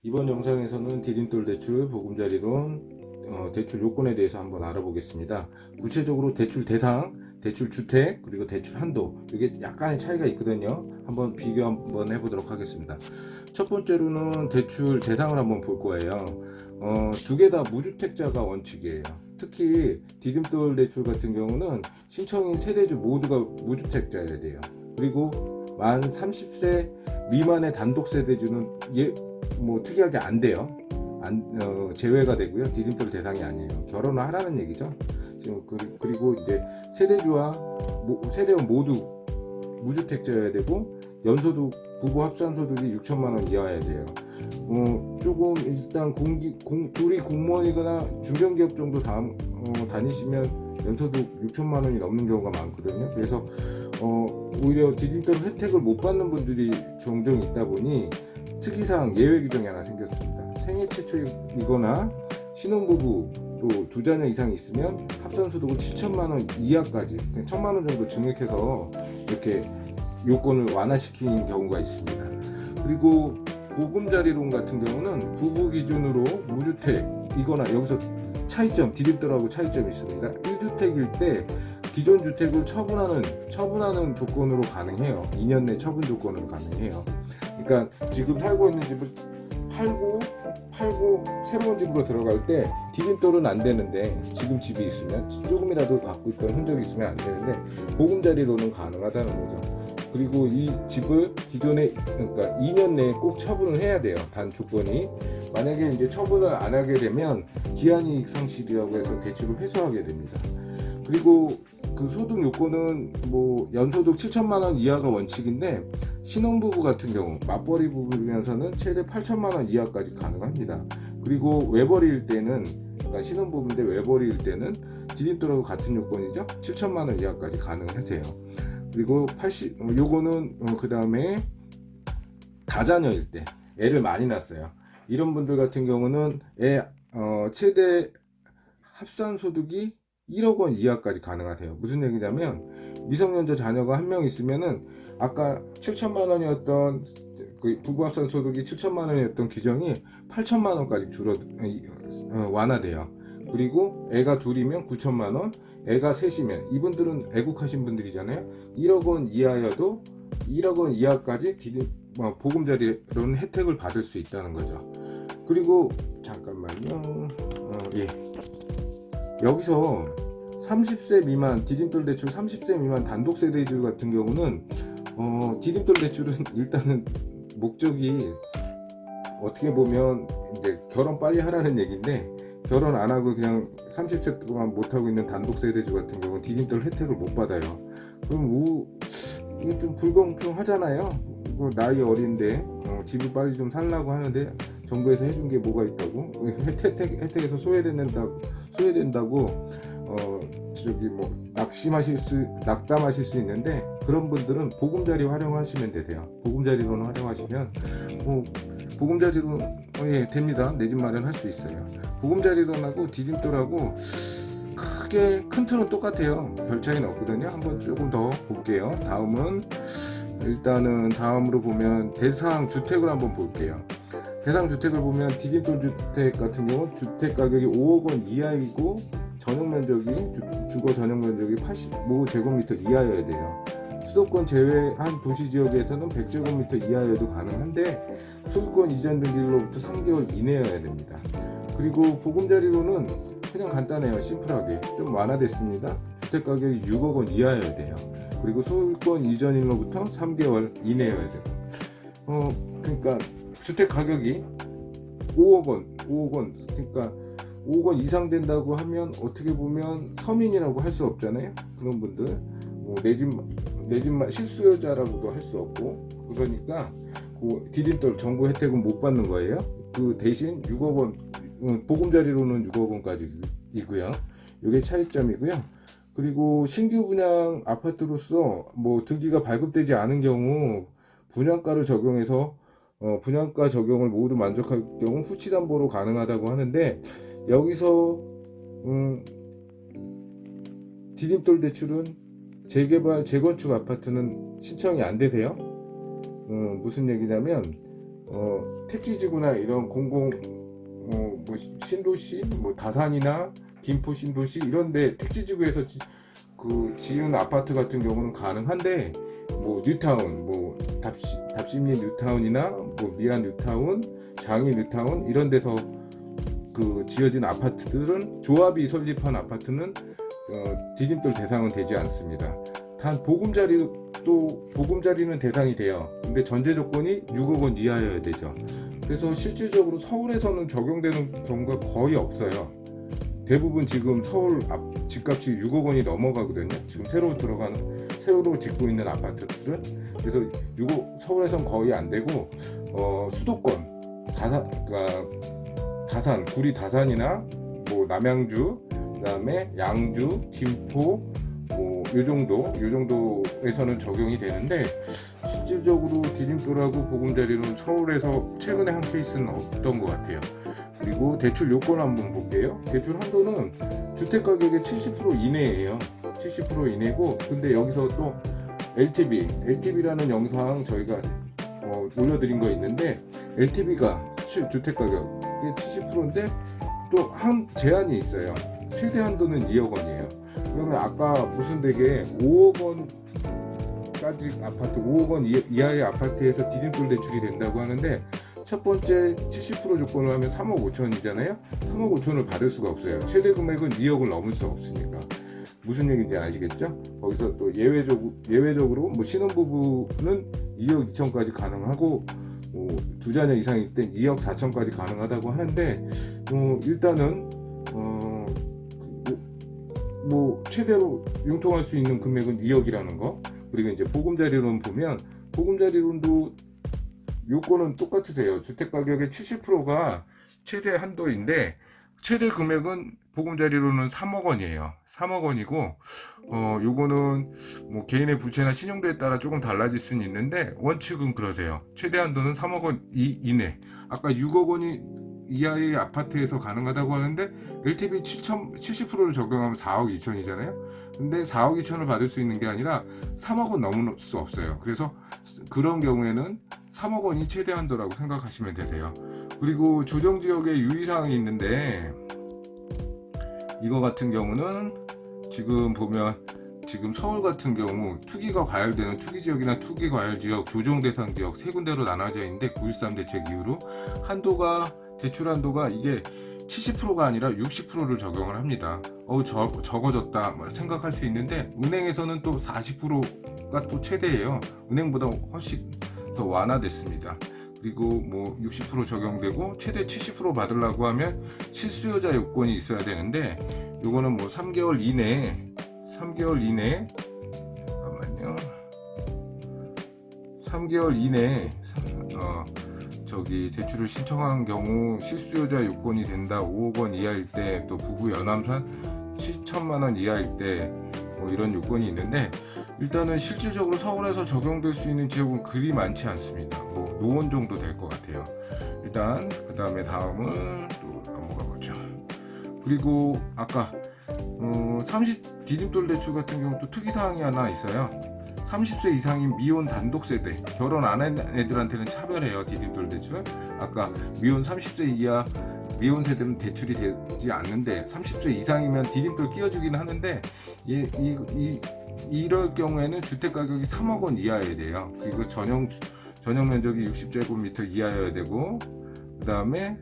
이번 영상에서는 디딤돌 대출 보금자리론 대출 요건에 대해서 한번 알아보겠습니다. 구체적으로 대출 대상, 대출 주택, 그리고 대출 한도, 이게 약간의 차이가 있거든요. 한번 비교 한번 해보도록 하겠습니다. 첫 번째로는 대출 대상을 한번 볼 거예요. 두 개 다 무주택자가 원칙이에요. 특히 디딤돌 대출 같은 경우는 신청인 세대주 모두가 무주택자여야 돼요. 그리고 만 30세 미만의 단독 세대주는 특이하게 안 돼요. 제외가 되고요. 디딤돌 대상이 아니에요. 결혼을 하라는 얘기죠. 지금 그리고 이제 세대원 모두 무주택자여야 되고, 연소득 부부 합산소득이 6천만 원 이하여야 돼요. 조금 일단 둘이 공무원이거나 중견기업 정도 다니시면 연소득 6천만 원이 넘는 경우가 많거든요. 그래서 오히려 디딤돌 혜택을 못 받는 분들이 종종 있다 보니 특이사항 예외 규정이 하나 생겼습니다. 생애 최초이거나 신혼부부 또 두 자녀 이상 있으면 합산소득을 7천만 원 이하까지, 1천만 원 정도 증액해서 이렇게 요건을 완화시키는 경우가 있습니다. 그리고 보금자리론 같은 경우는 부부 기준으로 무주택이거나, 여기서 차이점, 디딤돌하고 차이점이 있습니다. 1주택일 때 기존 주택을 처분하는 조건으로 가능해요. 2년 내 처분 조건으로 가능해요. 그러니까 지금 살고 있는 집을 팔고 새로운 집으로 들어갈 때 디딤돌은 안 되는데, 지금 집이 있으면 조금이라도 갖고 있던 흔적이 있으면 안 되는데 보금자리로는 가능하다는 거죠. 그리고 이 집을 그러니까 2년 내에 꼭 처분을 해야 돼요. 단 조건이, 만약에 이제 처분을 안 하게 되면 기한이익 상실이라고 해서 대출을 회수하게 됩니다. 그리고 그 소득 요건은 연소득 7천만 원 이하가 원칙인데, 신혼부부 같은 경우 맞벌이 부부면서는 최대 8천만 원 이하까지 가능합니다. 그리고 외벌이일 때는, 그러니까 신혼부부인데 외벌이일 때는 디딤돌하고 같은 요건이죠. 7천만 원 이하까지 가능하세요. 그리고 요거는 그 다음에 다자녀일 때, 애를 많이 낳았어요. 이런 분들 같은 경우는 최대 합산 소득이 1억 원 이하까지 가능하세요. 무슨 얘기냐면, 미성년자 자녀가 한 명 있으면은 아까 7천만 원이었던 그 부부 합산 소득이 7천만 원이었던 규정이 8천만 원까지 완화돼요. 그리고 애가 둘이면 9천만 원, 애가 셋이면, 이분들은 애국하신 분들이잖아요. 1억 원 이하여도 1억 원 이하까지 보금자리로는 혜택을 받을 수 있다는 거죠. 그리고 잠깐만요. 여기서 30세 미만, 디딤돌 대출 30세 미만 단독 세대주 같은 경우는 디딤돌 대출은 일단은 목적이 어떻게 보면 이제 결혼 빨리 하라는 얘기인데, 결혼 안 하고 그냥 30세 동안 못 하고 있는 단독 세대주 같은 경우는 디딤돌 혜택을 못 받아요. 그럼 이게 좀 불공평하잖아요. 이거 나이 어린데 집을 빨리 좀 살라고 하는데 정부에서 해준 게 뭐가 있다고? 혜택에서 소외된다고 낙담하실 수 있는데, 그런 분들은 보금자리 활용하시면 되세요. 보금자리로는 활용하시면 보금자리로 됩니다. 내 집 마련할 수 있어요. 보금자리론하고 디딤돌하고 큰 틀은 똑같아요. 별 차이는 없거든요. 한번 조금 더 볼게요. 다음으로 보면 대상 주택을 한번 볼게요. 대상 주택을 보면 디딤돌 주택 같은 경우 주택 가격이 5억 원 이하이고, 주거 전용 면적이 85제곱미터 이하여야 돼요. 수도권 제외한 도시지역에서는 100제곱미터 이하여도 가능한데, 소유권 이전 등기일로부터 3개월 이내여야 됩니다. 그리고 보금자리로는 그냥 간단해요. 심플하게 좀 완화됐습니다. 주택 가격이 6억 원 이하여야 돼요. 그리고 소유권 이전일로부터 3개월 이내여야 되고, 그러니까 주택 가격이 5억 원, 그러니까 5억 원 이상 된다고 하면 어떻게 보면 서민이라고 할 수 없잖아요. 그런 분들 내 집만 실수요자라고도 할 수 없고, 그러니까 디딤돌 정부 혜택은 못 받는 거예요. 그 대신 6억 원, 보금자리로는 6억 원까지 이고요. 이게 차이점이고요. 그리고 신규 분양 아파트로서 등기가 발급되지 않은 경우 분양가를 적용해서 분양가 적용을 모두 만족할 경우 후치담보로 가능하다고 하는데, 여기서 디딤돌 대출은 재개발, 재건축 아파트는 신청이 안 되세요. 무슨 얘기냐면 택지지구나 이런 공공 뭐 신도시, 뭐 다산이나 김포 신도시 이런데 택지지구에서 지은 아파트 같은 경우는 가능한데, 뭐 뉴타운, 뭐 답심리 뉴타운이나 뭐 미안 뉴타운, 장이 뉴타운 이런 데서 지어진 아파트들은, 조합이 설립한 아파트는 디딤돌 대상은 되지 않습니다. 단 보금자리는 대상이 돼요. 근데 전제 조건이 6억 원 이하여야 되죠. 그래서 실질적으로 서울에서는 적용되는 경우가 거의 없어요. 대부분 지금 서울 집값이 6억 원이 넘어가거든요. 지금 새로 짓고 있는 아파트들은. 그래서 서울에선 거의 안 되고, 수도권, 다산, 구리 다산이나 뭐 남양주, 그다음에 양주, 김포, 뭐 요 정도에서는 적용이 되는데, 실질적으로 디딤돌하고 보금자리는 서울에서 최근에 한 케이스는 없던 것 같아요. 그리고 대출 요건 한번 볼게요. 대출 한도는 주택가격의 70% 이내예요. 70% 이내고, 근데 여기서 또 LTV라는 영상 저희가 올려드린 거 있는데, LTV가 주택가격의 70%인데 또 한 제한이 있어요. 최대 한도는 2억 원이에요. 그러면 아까 무슨 되게 5억 원까지 아파트, 5억 원 이하의 아파트에서 디딤돌 대출이 된다고 하는데, 첫 번째 70% 조건을 하면 3억 5천이잖아요. 3억 5천을 받을 수가 없어요. 최대 금액은 2억을 넘을 수 없으니까. 무슨 얘기인지 아시겠죠? 거기서 또 예외적으로 뭐 신혼부부는 2억 2천까지 가능하고, 두 자녀 이상일 때 2억 4천까지 가능하다고 하는데, 일단은 뭐 최대로 융통할 수 있는 금액은 2억이라는 거. 그리고 이제 보금자리론 보면, 보금자리론도 요건은 똑같으세요. 주택가격의 70%가 최대 한도인데, 최대 금액은 보금자리로는 3억 원이에요. 3억 원이고, 요거는 뭐 개인의 부채나 신용도에 따라 조금 달라질 수는 있는데, 원칙은 그러세요. 최대 한도는 3억 원 이내. 아까 6억 원이 이하의 아파트에서 가능하다고 하는데, LTV 70%를 적용하면 4억 2천이잖아요. 근데 4억 2천을 받을 수 있는 게 아니라 3억 원 넘을 수 없어요. 그래서 그런 경우에는 3억 원이 최대 한도라고 생각하시면 되세요. 그리고 조정지역에 유의사항이 있는데, 이거 같은 경우는 지금 보면, 지금 서울 같은 경우 투기가 과열되는 투기지역이나 투기과열지역, 조정대상지역 세 군데로 나눠져 있는데, 9.13 대책 이후로 대출 한도가 이게 70%가 아니라 60%를 적용을 합니다. 적어졌다 생각할 수 있는데, 은행에서는 또 40%가 또 최대예요. 은행보다 훨씬 더 완화됐습니다. 그리고 뭐 60% 적용되고, 최대 70% 받으려고 하면 실수요자 요건이 있어야 되는데, 요거는 뭐 3개월 이내에 잠깐만요. 3개월 이내에 대출을 신청한 경우 실수요자 요건이 된다. 5억 원 이하일 때, 또 부부 연합산 7천만 원 이하일 때, 뭐 이런 요건이 있는데, 일단은 실질적으로 서울에서 적용될 수 있는 지역은 그리 많지 않습니다. 뭐 노원 정도 될 것 같아요. 일단 그 다음에 다음을 또 넘어가 보죠. 그리고 아까 디딤돌 대출 같은 경우 또 특이사항이 하나 있어요. 30세 이상인 미혼 단독세대, 결혼 안 한 애들한테는 차별해요. 디딤돌 대출. 아까 미혼 30세 이하 미혼 세대는 대출이 되지 않는데, 30세 이상이면 디딤돌 끼워주긴 하는데, 이럴 경우에는 주택가격이 3억 원 이하여야 돼요. 그리고 전용 면적이 60제곱미터 이하여야 되고, 그 다음에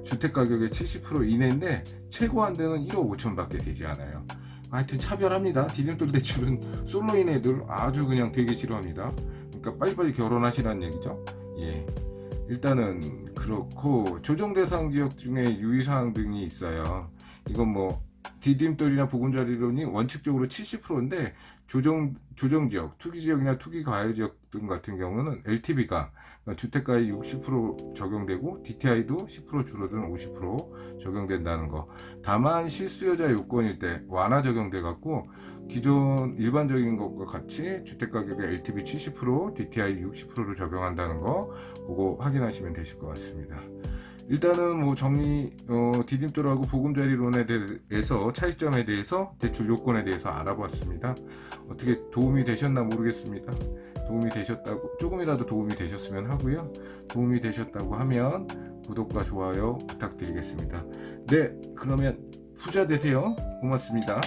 주택가격의 70% 이내인데, 최고 한대는 1억 5천 밖에 되지 않아요. 하여튼 차별합니다. 디딤돌 대출은 솔로인 애들 아주 그냥 되게 싫어합니다. 그러니까 빨리빨리 결혼하시라는 얘기죠. 예. 일단은 그렇고, 조정대상 지역 중에 유의사항 등이 있어요. 이건 뭐 디딤돌이나 보금자리론이 원칙적으로 70%인데, 조정지역, 투기지역이나 투기과열지역 등 같은 경우는 LTV가 주택가의 60% 적용되고, DTI도 10% 줄어든 50% 적용된다는 거. 다만 실수요자 요건일 때 완화 적용돼 갖고, 기존 일반적인 것과 같이 주택가격의 LTV 70%, DTI 60%를 적용한다는 거, 그거 확인하시면 되실 것 같습니다. 일단은 뭐 정리 디딤돌하고 보금자리론에 대해서 차이점에 대해서 대출 요건에 대해서 알아봤습니다. 어떻게 도움이 되셨나 모르겠습니다. 도움이 되셨다고, 조금이라도 도움이 되셨으면 하고요. 도움이 되셨다고 하면 구독과 좋아요 부탁드리겠습니다. 네, 그러면 부자 되세요. 고맙습니다.